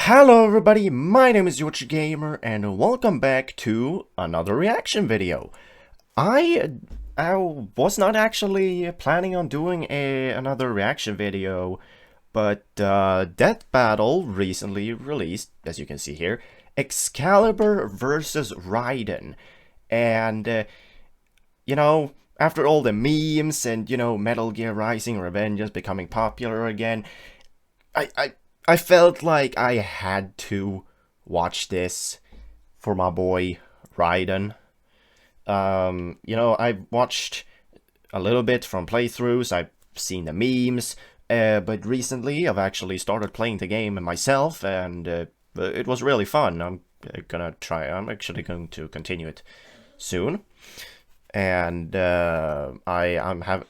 Hello everybody, my name is Gamer and welcome back to another reaction video. I was not actually planning on doing another reaction video, but Death Battle recently released, as you can see here, Excalibur versus Raiden. And you know, after all the memes and, Metal Gear Rising Revengeance becoming popular again, I felt like I had to watch this for my boy Raiden. I've watched a little bit from playthroughs, I've seen the memes, but recently I've actually started playing the game myself, and it was really fun. I'm actually going to continue it soon. And I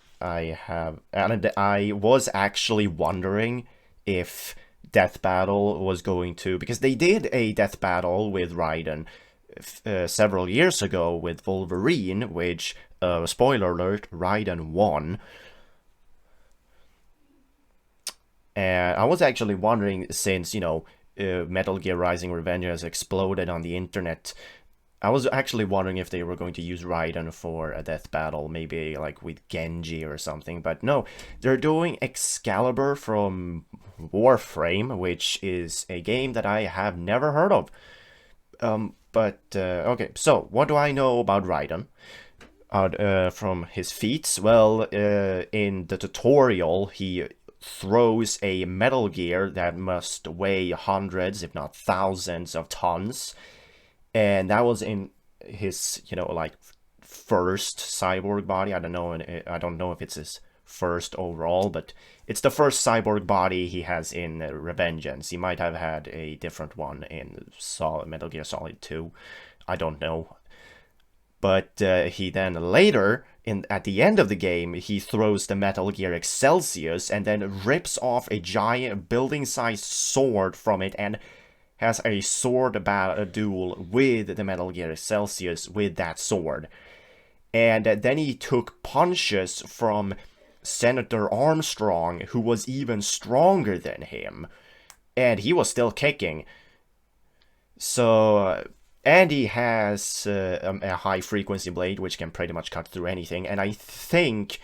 was actually wondering if Death Battle was going to, because they did a Death Battle with Raiden several years ago with Wolverine, which, spoiler alert, Raiden won. And I was actually wondering, since, Metal Gear Rising Revenge has exploded on the internet, I was actually wondering if they were going to use Raiden for a death battle, maybe like with Genji or something, but no, they're doing Excalibur from Warframe, which is a game that I have never heard of. Okay, so what do I know about Raiden? From his feats? Well, in the tutorial, he throws a metal gear that must weigh hundreds, if not thousands of tons. And that was in his, first cyborg body. I don't know if it's his first overall, but it's the first cyborg body he has in Revengeance. He might have had a different one in Metal Gear Solid 2. I don't know. But he then later, at the end of the game, he throws the Metal Gear Excelsius and then rips off a giant building-sized sword from it and has a sword duel with the Metal Gear Celsius with that sword. And then he took punches from Senator Armstrong, who was even stronger than him. And he was still kicking. So, and he has a high-frequency blade, which can pretty much cut through anything. And I think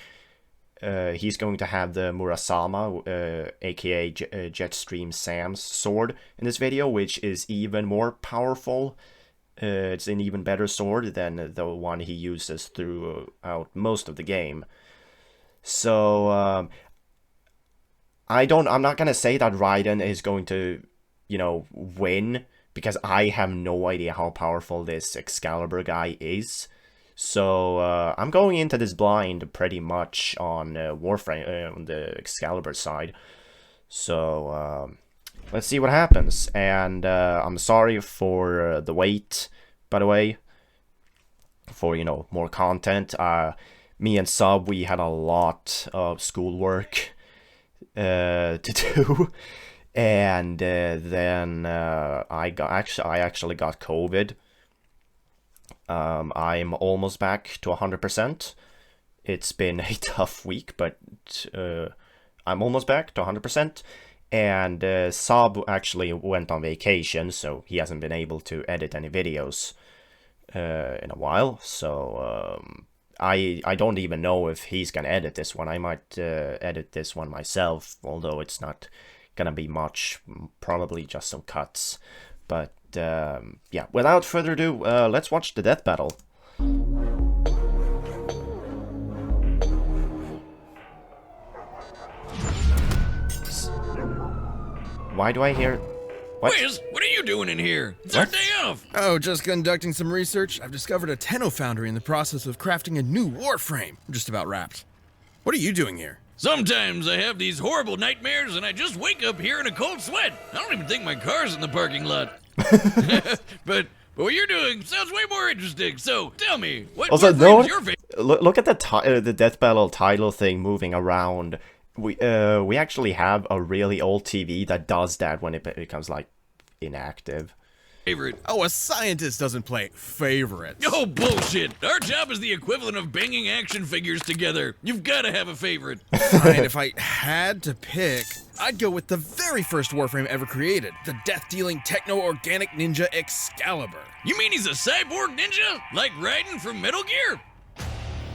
he's going to have the Murasama, aka Jetstream Sam's sword in this video, which is even more powerful. It's an even better sword than the one he uses throughout most of the game. So I'm not gonna say that Raiden is going to, win, because I have no idea how powerful this Excalibur guy is. So I'm going into this blind pretty much on Warframe, on the Excalibur side. So let's see what happens. And I'm sorry for the wait, by the way, for, more content. Me and Sub, we had a lot of schoolwork to do. And then I actually got COVID. I'm almost back to 100%. It's been a tough week, but I'm almost back to 100%. And Saab actually went on vacation, so he hasn't been able to edit any videos in a while. So I don't even know if he's gonna edit this one. I might edit this one myself, although it's not gonna be much, probably just some cuts. But yeah, without further ado, let's watch the death battle. Why do I hear... What? Wiz, what are you doing in here? It's our day off. Oh, just conducting some research. I've discovered a Tenno foundry in the process of crafting a new Warframe. I'm just about wrapped. What are you doing here? Sometimes I have these horrible nightmares and I just wake up here in a cold sweat. I don't even think my car's in the parking lot. but what you're doing sounds way more interesting. So tell me, what Warframe is your favorite? Look at the death battle title thing moving around. We actually have a really old TV that does that when it becomes like inactive. favorite. Oh, a scientist doesn't play favorites. Oh, bullshit. Our job is the equivalent of banging action figures together. You've got to have a favorite. Fine, if I had to pick, I'd go with the very first Warframe ever created, the death-dealing techno-organic ninja Excalibur. You mean he's a cyborg ninja? Like Raiden from Metal Gear?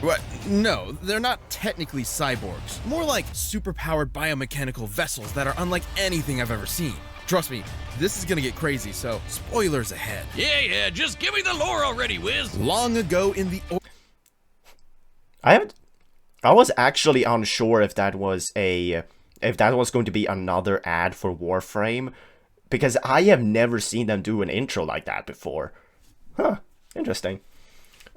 What? No, they're not technically cyborgs. More like superpowered biomechanical vessels that are unlike anything I've ever seen. Trust me, this is gonna get crazy, so spoilers ahead. Yeah, just give me the lore already, Wiz. Long ago in the... I was actually unsure if that was going to be another ad for Warframe, because I have never seen them do an intro like that before. Huh, interesting.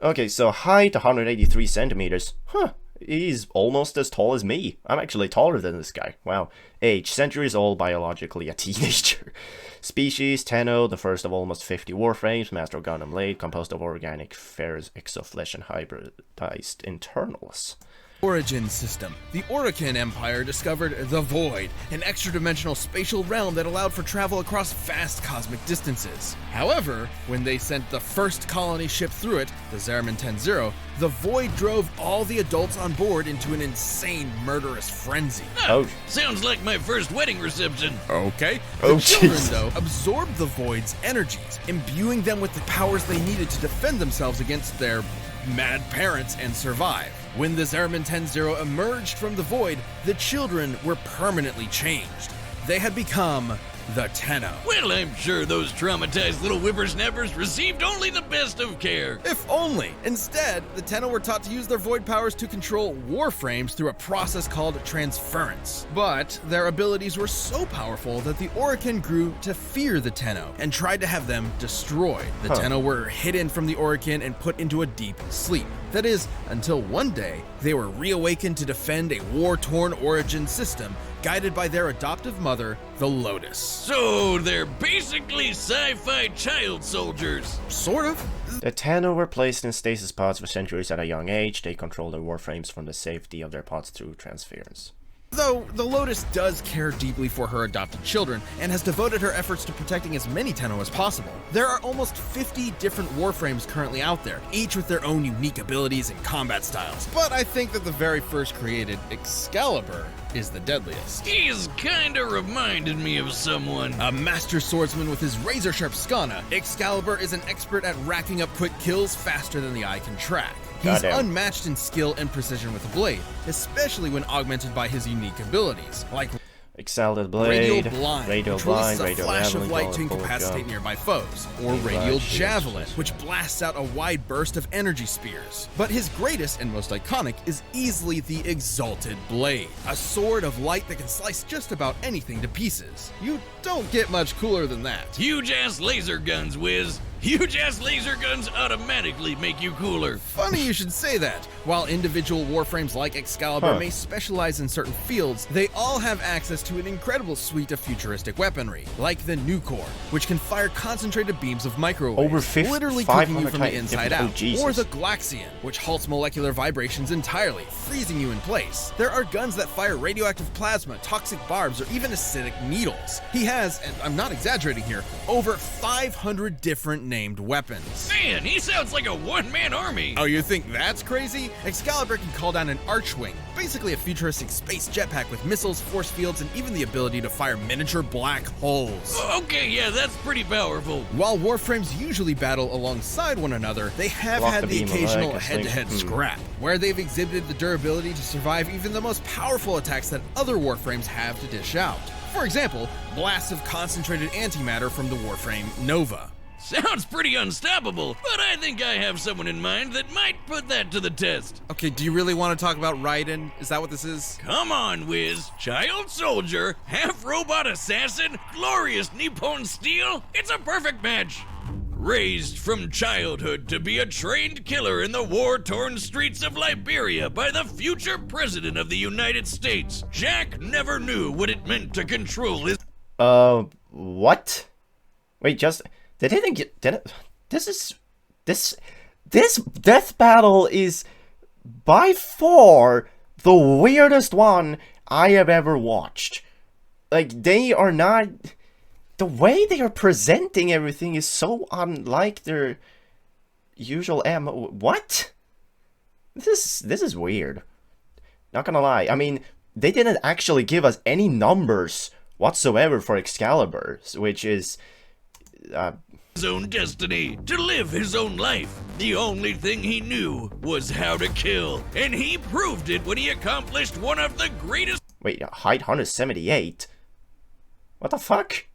Okay, so height 183 centimeters. Huh, he's almost as tall as me. I'm actually taller than this guy. Wow. Age, centuries old, biologically a teenager. Species, Tenno, the first of almost 50 Warframes, master of Gundam Blade, composed of organic ferrous exoflesh and hybridized internals. Origin system. The Orokin Empire discovered the Void, an extra-dimensional spatial realm that allowed for travel across vast cosmic distances. However, when they sent the first colony ship through it, the Zariman 10-0, the Void drove all the adults on board into an insane, murderous frenzy. Oh. Sounds like my first wedding reception. Okay. Oh, The children, jeez. though, absorbed the Void's energies, imbuing them with the powers they needed to defend themselves against their mad parents and survive. When the Zariman 10-0 emerged from the Void, the children were permanently changed. They had become the Tenno. Well, I'm sure those traumatized little whippersnappers received only the best of care. If only! Instead, the Tenno were taught to use their Void powers to control Warframes through a process called transference. But their abilities were so powerful that the Orokin grew to fear the Tenno and tried to have them destroyed. The Tenno were hidden from the Orokin and put into a deep sleep. That is, until one day, they were reawakened to defend a war-torn origin system guided by their adoptive mother, the Lotus. So they're basically sci-fi child soldiers. Sort of. The Tenno were placed in stasis pods for centuries at a young age. They controlled their Warframes from the safety of their pods through transference. Though the Lotus does care deeply for her adopted children and has devoted her efforts to protecting as many Tenno as possible. There are almost 50 different Warframes currently out there, each with their own unique abilities and combat styles. But I think that the very first created Excalibur is the deadliest. He's kinda reminded me of someone. A master swordsman with his razor-sharp skana, Excalibur is an expert at racking up quick kills faster than the eye can track. He's Goddamn. unmatched in skill and precision with the blade, especially when augmented by his unique abilities, like Excelled Blade, Radial Blind, Radial which Blind, releases a Radial flash Javelin, of light to bullet incapacitate gun. nearby foes, or Right, Radial shit, Javelin, shit. which blasts out a wide burst of energy spears. But his greatest and most iconic is easily the Exalted Blade, a sword of light that can slice just about anything to pieces. You don't get much cooler than that. Huge-ass laser guns, Wiz. Huge-ass laser guns automatically make you cooler. Funny you should say that. While individual Warframes like Excalibur may specialize in certain fields, they all have access to an incredible suite of futuristic weaponry, like the Nucor, which can fire concentrated beams of microwaves, Over literally cooking you 500 from the times. inside Oh, out, Jesus. or the Glaxian, which halts molecular vibrations entirely, freezing you in place. There are guns that fire radioactive plasma, toxic barbs, or even acidic needles. He has, and I'm not exaggerating here, over 500 different named weapons. Man, he sounds like a one-man army. Oh, you think that's crazy? Excalibur can call down an Archwing, basically a futuristic space jetpack with missiles, force fields, and even the ability to fire miniature black holes. Okay, yeah, that's pretty powerful. While Warframes usually battle alongside one another, they have Lock had the the beam occasional alike, I head-to-head think. scrap, where they've exhibited the durability to survive even the most powerful attacks that other Warframes have to dish out. For example, blasts of concentrated antimatter from the Warframe Nova. Sounds pretty unstoppable, but I think I have someone in mind that might put that to the test. Okay, do you really want to talk about Raiden? Is that what this is? Come on, Wiz. Child soldier, half-robot assassin, glorious Nippon steel. It's a perfect match. Raised from childhood to be a trained killer in the war-torn streets of Liberia by the future president of the United States, Jack never knew what it meant to control his... What? Wait, just... They didn't get... This death battle is by far the weirdest one I have ever watched. Like, they are not... the way they are presenting everything is so unlike their usual MO. What? This is weird. Not gonna lie. I mean, they didn't actually give us any numbers whatsoever for Excalibur, which is his own destiny, to live his own life. The only thing he knew was how to kill, and he proved it when he accomplished one of the greatest. Wait, height 178? What the fuck?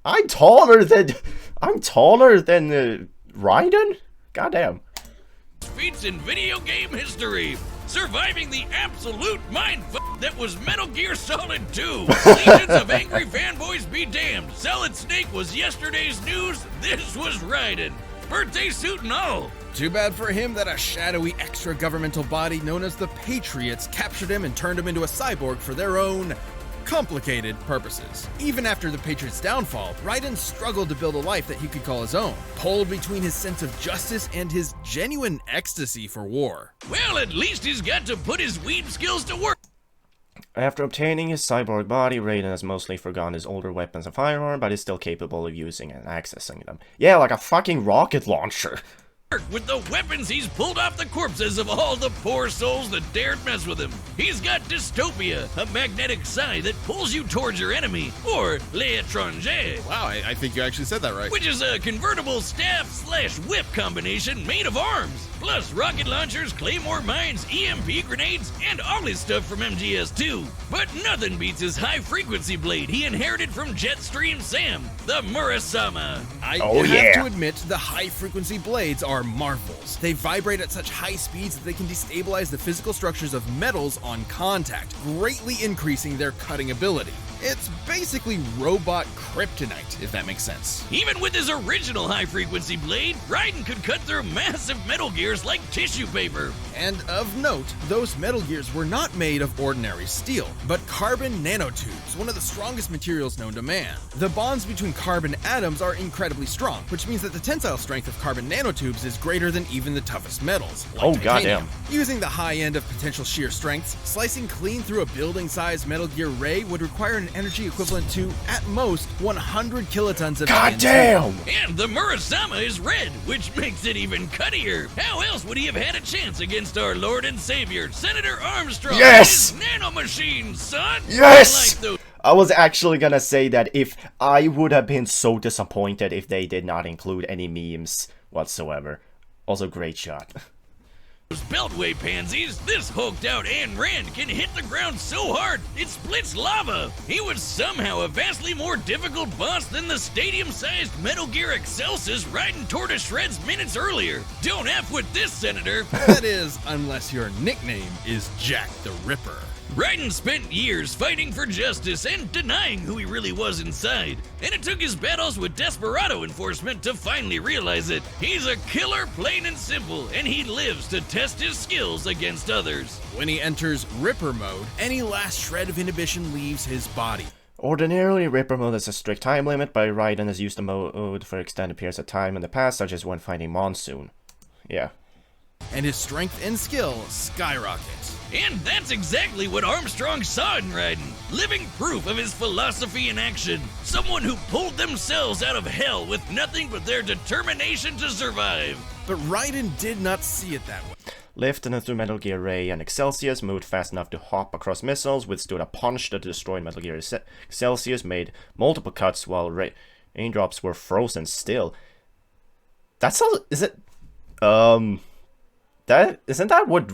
I'm taller than Raiden? Goddamn. Feats in video game history, surviving the absolute mindfuck that was Metal Gear Solid 2. Legions of angry fanboys be damned. Solid Snake was yesterday's news. This was Raiden. Birthday suit and all. Too bad for him that a shadowy extra-governmental body known as the Patriots captured him and turned him into a cyborg for their own complicated purposes. Even after the Patriots' downfall, Raiden struggled to build a life that he could call his own, pulled between his sense of justice and his genuine ecstasy for war. Well, at least he's got to put his weed skills to work. After obtaining his cyborg body, Raiden has mostly forgotten his older weapons and firearm, but is still capable of using and accessing them. Yeah, like a fucking rocket launcher. With the weapons he's pulled off the corpses of all the poor souls that dared mess with him. He's got Dystopia, a magnetic sigh that pulls you towards your enemy, or L'Étranger. Wow, I think you actually said that right. Which is a convertible staff/whip combination made of arms. Plus rocket launchers, claymore mines, EMP grenades, and all his stuff from MGS2. But nothing beats his high-frequency blade he inherited from Jetstream Sam, the Murasama. I have to admit, the high-frequency blades are marvels. They vibrate at such high speeds that they can destabilize the physical structures of metals on contact, greatly increasing their cutting ability. It's basically robot kryptonite, if that makes sense. Even with his original high-frequency blade, Raiden could cut through massive Metal Gears like tissue paper. And of note, those Metal Gears were not made of ordinary steel, but carbon nanotubes, one of the strongest materials known to man. The bonds between carbon atoms are incredibly strong, which means that the tensile strength of carbon nanotubes is greater than even the toughest metals, like titanium. Goddamn. Using the high end of potential shear strengths, slicing clean through a building-sized Metal Gear ray would require an energy equivalent to, at most, 100 kilotons of Goddamn! And the Murasama is red, which makes it even cuttier. How else would he have had a chance against our Lord and Savior, Senator Armstrong? Yes! And his nanomachine, son! Yes! Unlike I was actually gonna say that if I would have been so disappointed if they did not include any memes whatsoever. Also, great shot. those Beltway pansies, this hulked out Ayn Rand can hit the ground so hard it splits lava. He was somehow a vastly more difficult boss than the stadium-sized Metal Gear Excelsis riding toward to shreds minutes earlier. Don't F with this, Senator. That is, unless your nickname is Jack the Ripper. Raiden spent years fighting for justice and denying who he really was inside, and it took his battles with Desperado enforcement to finally realize it. He's a killer, plain and simple, and he lives to test his skills against others. When he enters Ripper mode, any last shred of inhibition leaves his body. Ordinarily, Ripper mode has a strict time limit, but Raiden has used the mode for extended periods of time in the past, such as when fighting Monsoon. Yeah. And his strength and skill skyrocket. And that's exactly what Armstrong saw in Raiden. Living proof of his philosophy in action. Someone who pulled themselves out of hell with nothing but their determination to survive. But Raiden did not see it that way. Lifted through Metal Gear Ray and Excelsius, moved fast enough to hop across missiles, withstood a punch that destroyed Metal Gear Excelsius, made multiple cuts while raindrops were frozen still. That's all. Is it? That isn't that what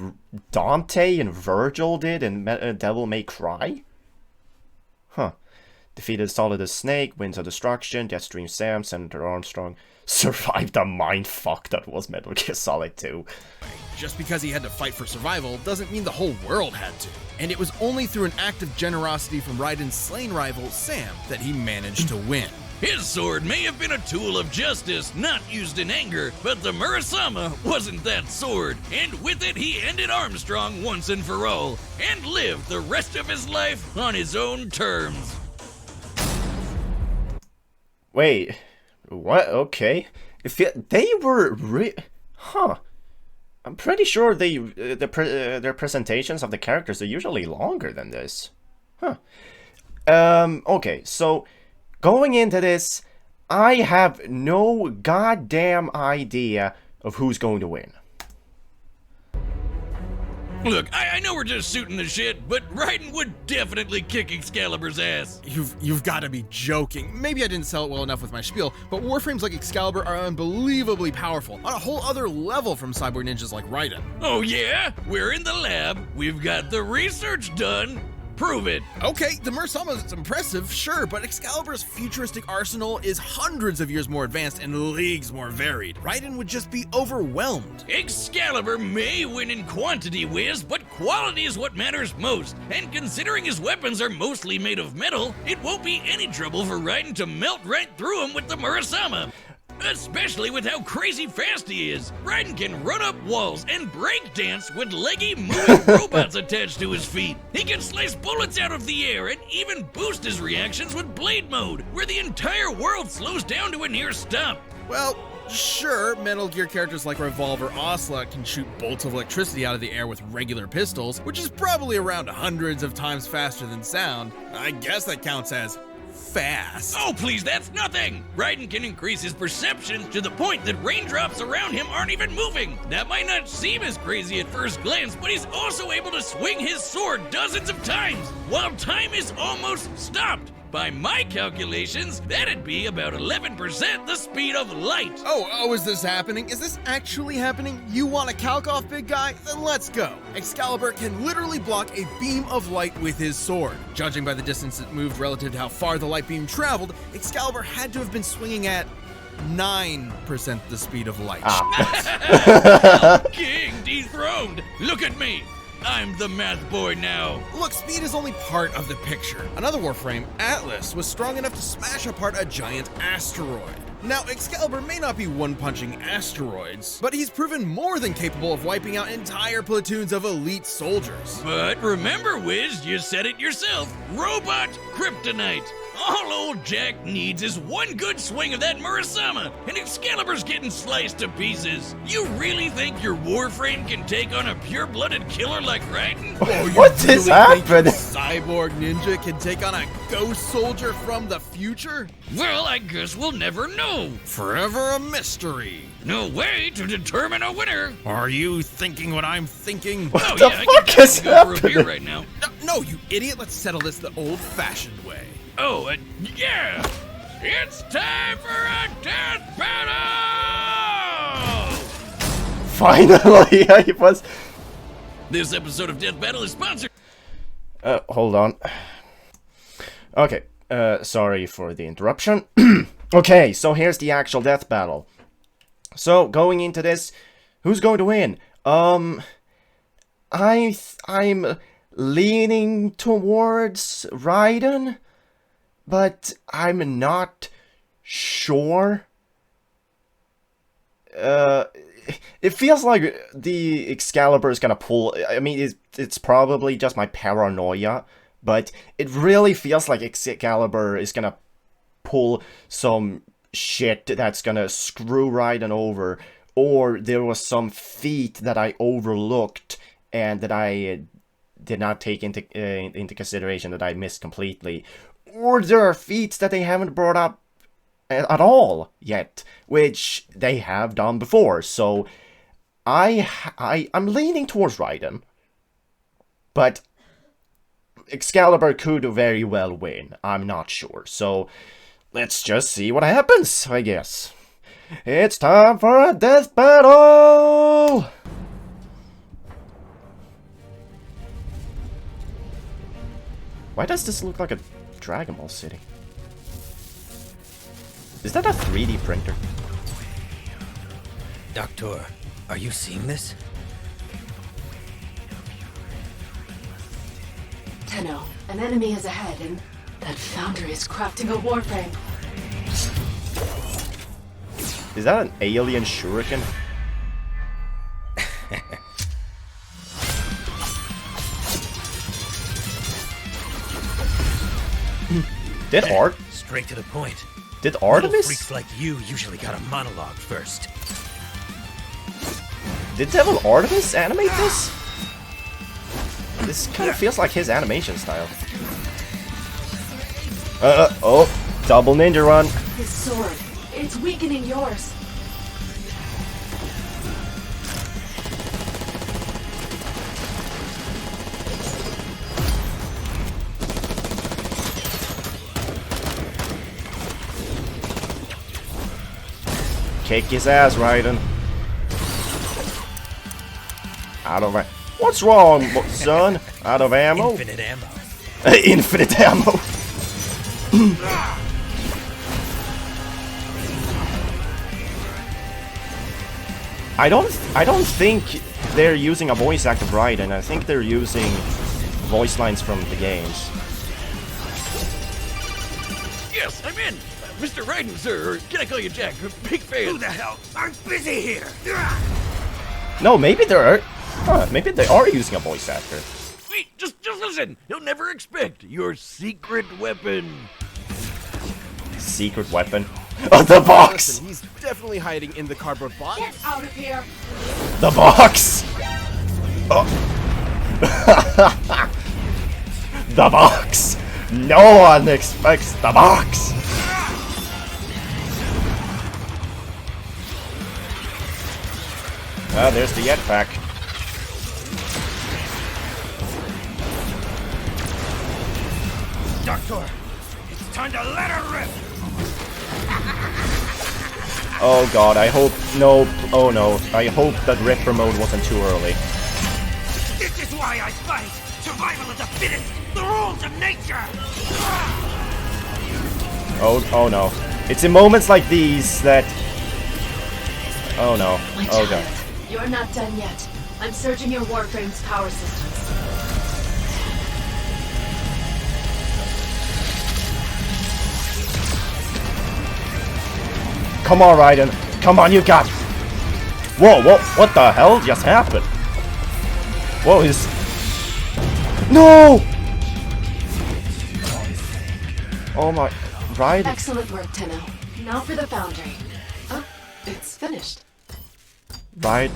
Dante and Virgil did in Devil May Cry? Huh. Defeated Solidus Snake, Winds of Destruction, Jetstream Sam, Senator Armstrong. Survived the mindfuck that was Metal Gear Solid 2. Just because he had to fight for survival doesn't mean the whole world had to. And it was only through an act of generosity from Raiden's slain rival, Sam, that he managed to win. His sword may have been a tool of justice, not used in anger, but the Murasama wasn't that sword, and with it he ended Armstrong once and for all, and lived the rest of his life on his own terms. Wait, what? Okay. They were huh. I'm pretty sure their presentations of the characters are usually longer than this. Huh. Okay, so going into this, I have no goddamn idea of who's going to win. Look, I know we're just shooting the shit, but Raiden would definitely kick Excalibur's ass. You've got to be joking. Maybe I didn't sell it well enough with my spiel, but Warframes like Excalibur are unbelievably powerful, on a whole other level from cyborg ninjas like Raiden. Oh yeah? We're in the lab, we've got the research done. Prove it. Okay, the Murasama's impressive, sure, but Excalibur's futuristic arsenal is hundreds of years more advanced and leagues more varied. Raiden would just be overwhelmed. Excalibur may win in quantity, Wiz, but quality is what matters most. And considering his weapons are mostly made of metal, it won't be any trouble for Raiden to melt right through him with the Murasama. Especially with how crazy fast he is. Raiden can run up walls and break dance with leggy moving robots attached to his feet. He can slice bullets out of the air and even boost his reactions with blade mode, where the entire world slows down to a near stop. Well, sure, Metal Gear characters like Revolver Ocelot can shoot bolts of electricity out of the air with regular pistols, which is probably around hundreds of times faster than sound. I guess that counts as fast. Oh, please, that's nothing! Raiden can increase his perception to the point that raindrops around him aren't even moving. That might not seem as crazy at first glance, but he's also able to swing his sword dozens of times, while time is almost stopped. By my calculations, that'd be about 11% the speed of light. Oh, is this happening? Is this actually happening? You want a calc off, big guy? Then let's go. Excalibur can literally block a beam of light with his sword. Judging by the distance it moved relative to how far the light beam traveled, Excalibur had to have been swinging at 9% the speed of light. King dethroned! Look at me! I'm the math boy now. Look, speed is only part of the picture. Another Warframe, Atlas, was strong enough to smash apart a giant asteroid. Now, Excalibur may not be one-punching asteroids, but he's proven more than capable of wiping out entire platoons of elite soldiers. But remember, Wiz, you said it yourself. Robot kryptonite. All old Jack needs is one good swing of that Murasama, and Excalibur's getting sliced to pieces. You really think your Warframe can take on a pure-blooded killer like Raiden? Oh, What is happening? Cyborg ninja can take on a ghost soldier from the future? Well, I guess we'll never know. Forever a mystery. No way to determine a winner. Are you thinking what I'm thinking? Oh the yeah, fuck I is can go for a beer happening? right now. No, you idiot. Let's settle this the old-fashioned way. Oh, yeah! It's time for a death battle! Finally, I was... This episode of Death Battle is sponsored. Hold on. Okay, sorry for the interruption. Okay, so here's the actual death battle. So, going into this, who's going to win? I'm leaning towards Raiden, but I'm not sure. It feels like the Excalibur is gonna pull. I mean, it's probably just my paranoia, but it really feels like Excalibur is gonna pull some shit that's gonna screw Raiden over, or there was some feat that I overlooked and that I did not take into consideration that I missed completely, or there are feats that they haven't brought up at all yet, which they have done before. So I'm leaning towards Raiden, but Excalibur could very well win. I'm not sure. So let's just see what happens, I guess. It's time for a death battle! Why does this look like a Dragon Ball City? Is that a 3D printer? Doctor, are you seeing this? Tenno, an enemy is ahead, and that foundry is crafting a warframe. Is that an alien shuriken? Did Straight to the point. Did Little Artemis? freaks like you usually got a monologue first. Did Devil Artemis animate this? This kind of feels like his animation style. Oh. Double ninja run. His sword. It's weakening yours. Kick his ass, Raiden. Out of what's wrong, son? Out of ammo? Infinite ammo. Infinite ammo. I don't think they're using a voice actor of Raiden. I think they're using voice lines from the games. Yes, I'm in. Mr. Raiden, sir, or can I call you Jack? Big fan. Who the hell? I'm busy here. No, maybe they're maybe they are using a voice actor. Wait, just listen. You'll never expect your secret weapon. Secret weapon. Oh, the box. Listen, he's definitely hiding in the cardboard box. Get out of here. The box. Oh. The box. No one expects the box. Ah, there's the jetpack. Doctor, it's time to let her rip. Oh god, I hope no. Oh no, I hope that Ripper mode wasn't too early. This is why I fight. Survival of the fittest. The rules of nature. Oh no. It's in moments like these that. Oh no. My Oh child, god. you're not done yet. I'm surging your Warframe's power systems. Come on, Raiden. Come on, you got. Whoa, what the hell just happened? What is? No! Oh my, Raiden. Excellent work, Tenno. Now for the foundry. Oh, it's finished. Raiden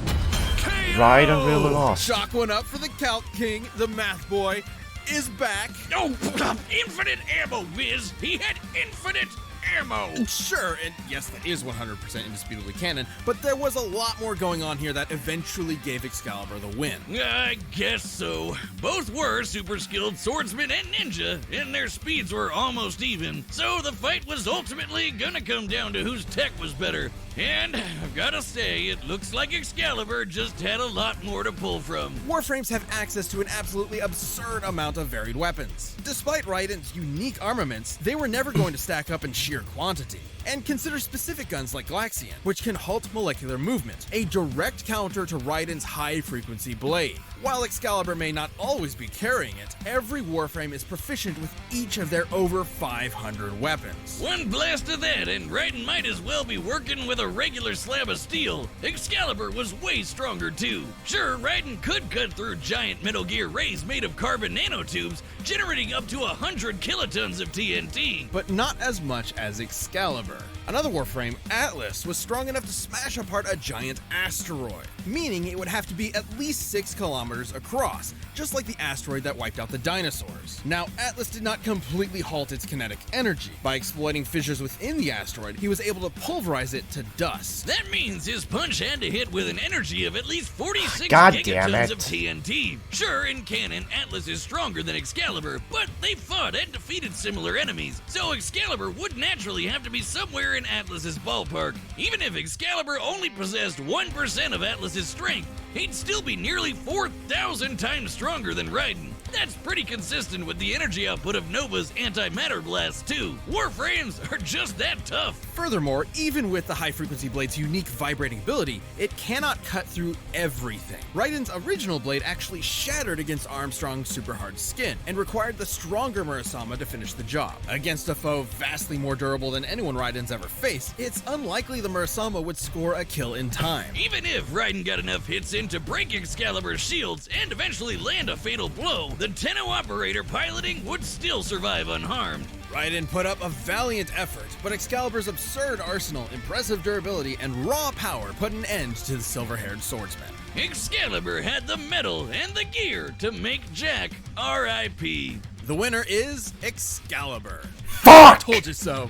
really lost. Shock one up for the Calc King. The Math Boy is back. Oh, infinite ammo, Viz. He had infinite ammo. Sure, and yes, that is 100% indisputably canon, but there was a lot more going on here that eventually gave Excalibur the win. I guess so. Both were super skilled swordsmen and ninja, and their speeds were almost even. So the fight was ultimately gonna come down to whose tech was better. And I've gotta say, it looks like Excalibur just had a lot more to pull from. Warframes have access to an absolutely absurd amount of varied weapons. Despite Raiden's unique armaments, they were never going to stack up in sheer quantity. And consider specific guns like Glaxian, which can halt molecular movement, a direct counter to Raiden's high-frequency blade. While Excalibur may not always be carrying it, every Warframe is proficient with each of their over 500 weapons. One blast of that, and Raiden might as well be working with a regular slab of steel. Excalibur was way stronger too. Sure, Raiden could cut through giant Metal Gear rays made of carbon nanotubes, generating up to 100 kilotons of TNT. But not as much as Excalibur. Another Warframe, Atlas, was strong enough to smash apart a giant asteroid, meaning it would have to be at least 6 kilometers across, just like the asteroid that wiped out the dinosaurs. Now, Atlas did not completely halt its kinetic energy. By exploiting fissures within the asteroid, he was able to pulverize it to dust. That means his punch had to hit with an energy of at least 46 God damn gigatons it. of TNT. Sure, in canon, Atlas is stronger than Excalibur, but they fought and defeated similar enemies, so Excalibur would naturally have to be somewhere in Atlas's ballpark. Even if Excalibur only possessed 1% of Atlas's strength, he'd still be nearly 4,000 times stronger than Raiden. That's pretty consistent with the energy output of Nova's antimatter blast too. Warframes are just that tough. Furthermore, even with the high-frequency blade's unique vibrating ability, it cannot cut through everything. Raiden's original blade actually shattered against Armstrong's super hard skin, and required the stronger Murasama to finish the job. Against a foe vastly more durable than anyone Raiden's ever faced, it's unlikely the Murasama would score a kill in time. Even if Raiden got enough hits in to break Excalibur's shields and eventually land a fatal blow, the Tenno operator piloting would still survive unharmed. Raiden put up a valiant effort, but Excalibur's absurd arsenal, impressive durability, and raw power put an end to the silver-haired swordsman. Excalibur had the metal and the gear to make Jack R.I.P. The winner is Excalibur. Fuck! Told you so.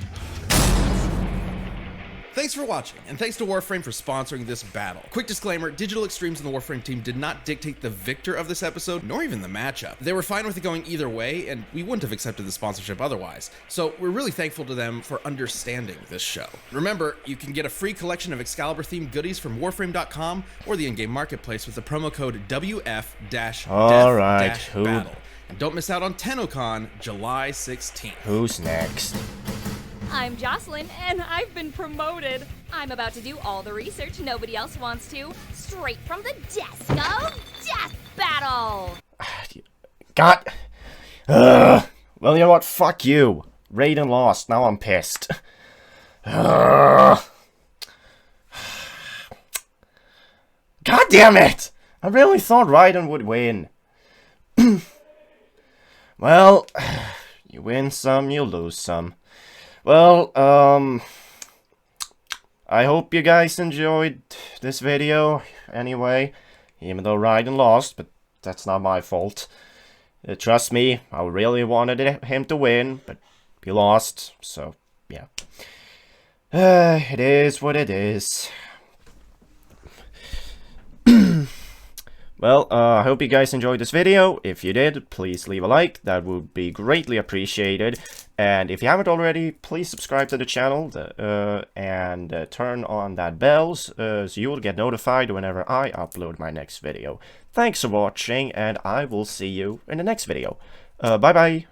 Thanks for watching, and thanks to Warframe for sponsoring this battle. Quick disclaimer, Digital Extremes and the Warframe team did not dictate the victor of this episode, nor even the matchup. They were fine with it going either way, and we wouldn't have accepted the sponsorship otherwise. So we're really thankful to them for understanding this show. Remember, you can get a free collection of Excalibur-themed goodies from Warframe.com or the in-game marketplace with the promo code WF-Death-Battle. And don't miss out on TennoCon, July 16th. Who's next? I'm Jocelyn, and I've been promoted. I'm about to do all the research nobody else wants to, straight from the desk of Death Battle. God. Well, you know what? Fuck you. Raiden lost. Now I'm pissed. God damn it! I really thought Raiden would win. Well, you win some, you lose some. Well, I hope you guys enjoyed this video anyway, even though Raiden lost, but that's not my fault. Trust me, I really wanted him to win, but he lost, so yeah. It is what it is. Well, I hope you guys enjoyed this video. If you did, please leave a like. That would be greatly appreciated. And if you haven't already, please subscribe to the channel and turn on that bell so you'll get notified whenever I upload my next video. Thanks for watching, and I will see you in the next video. Bye-bye.